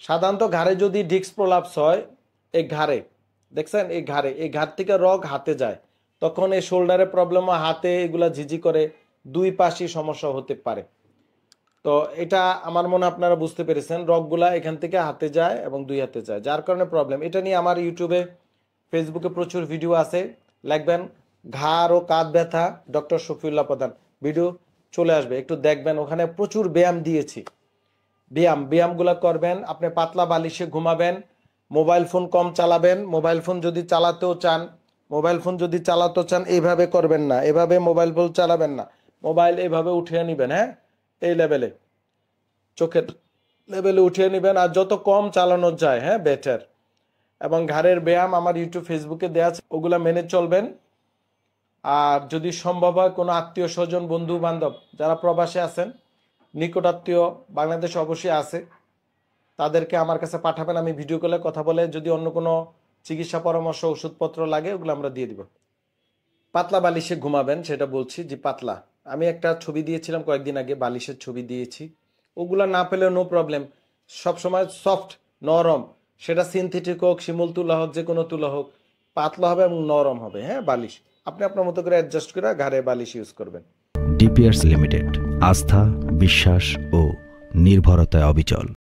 সাধারণত ঘাড়ে যদি ডিস্ক প্রলাপস হয়, এই ঘাড়ে দেখছেন, এই ঘাড় থেকে রগ হাতে যায়, তখন এই শোল্ডারে প্রবলেম হয়, হাতে এগুলা ঝিঝি করে, দুই পাশেই সমস্যা হতে পারে। তো এটা আমার মনে হয় আপনারা বুঝতে পেরেছেন, রগগুলা এখান থেকে হাতে যায় এবং দুই হাতে যায়, যার কারণে প্রবলেম। এটা নিয়ে আমার ইউটিউবে ফেসবুকে প্রচুর ভিডিও আছে, লিখবেন ঘাড় ও কাঁধ ব্যথা ডক্টর শফিউল্লাহ প্রধান, ভিডিও চলে আসবে, একটু দেখবেন, ওখানে প্রচুর ব্যায়াম দিয়েছি। ব্যায়ামগুলো করবেন, আপনি পাতলা বালিশে ঘুমাবেন, মোবাইল ফোন কম চালাবেন। মোবাইল ফোন যদি চালাতেও চান এইভাবে করবেন না, এভাবে মোবাইল ফোন চালাবেন না, মোবাইল এইভাবে উঠিয়ে নেবেন, হ্যাঁ, এই লেভেলে, চোখের লেভেলে উঠিয়ে নেবেন, আর যত কম চালানো যায়, হ্যাঁ, বেটার। এবং ঘাড়ের ব্যায়াম আমার ইউটিউব ফেসবুকে দেওয়া আছে, ওগুলা মেনে চলবেন। আর যদি সম্ভব হয় কোনো আত্মীয় স্বজন বন্ধু বান্ধব যারা প্রবাসে আছেন, নিকট আত্মীয় বাংলাদেশে অবশ্যই আছে, তাদেরকে আমার কাছে পাঠাবেন, আমি ভিডিও কলে কথা বলে যদি অন্য কোনো চিকিৎসা পরামর্শ ওষুধপত্র লাগে ওগুলো আমরা দিয়ে দিব। পাতলা বালিশে ঘুমাবেন, সেটা বলছি, যে পাতলা, আমি একটা ছবি দিয়েছিলাম কয়েকদিন আগে, বালিশের ছবি দিয়েছি, ওগুলা না পেলেও নো প্রবলেম, সবসময় সফট নরম, সেটা সিনথেটিক হোক, শিমুল তুলা হোক, যে কোনো তুলা হোক, পাতলা হবে এবং নরম হবে, হ্যাঁ, বালিশ আপনি আপনার মতো করে অ্যাডজাস্ট করে ঘাড়ে বালিশ ইউজ করবেন। ডিপিয়ার্স লিমিটেড, আস্থা, বিশ্বাস ও নির্ভরতায় অবিচল।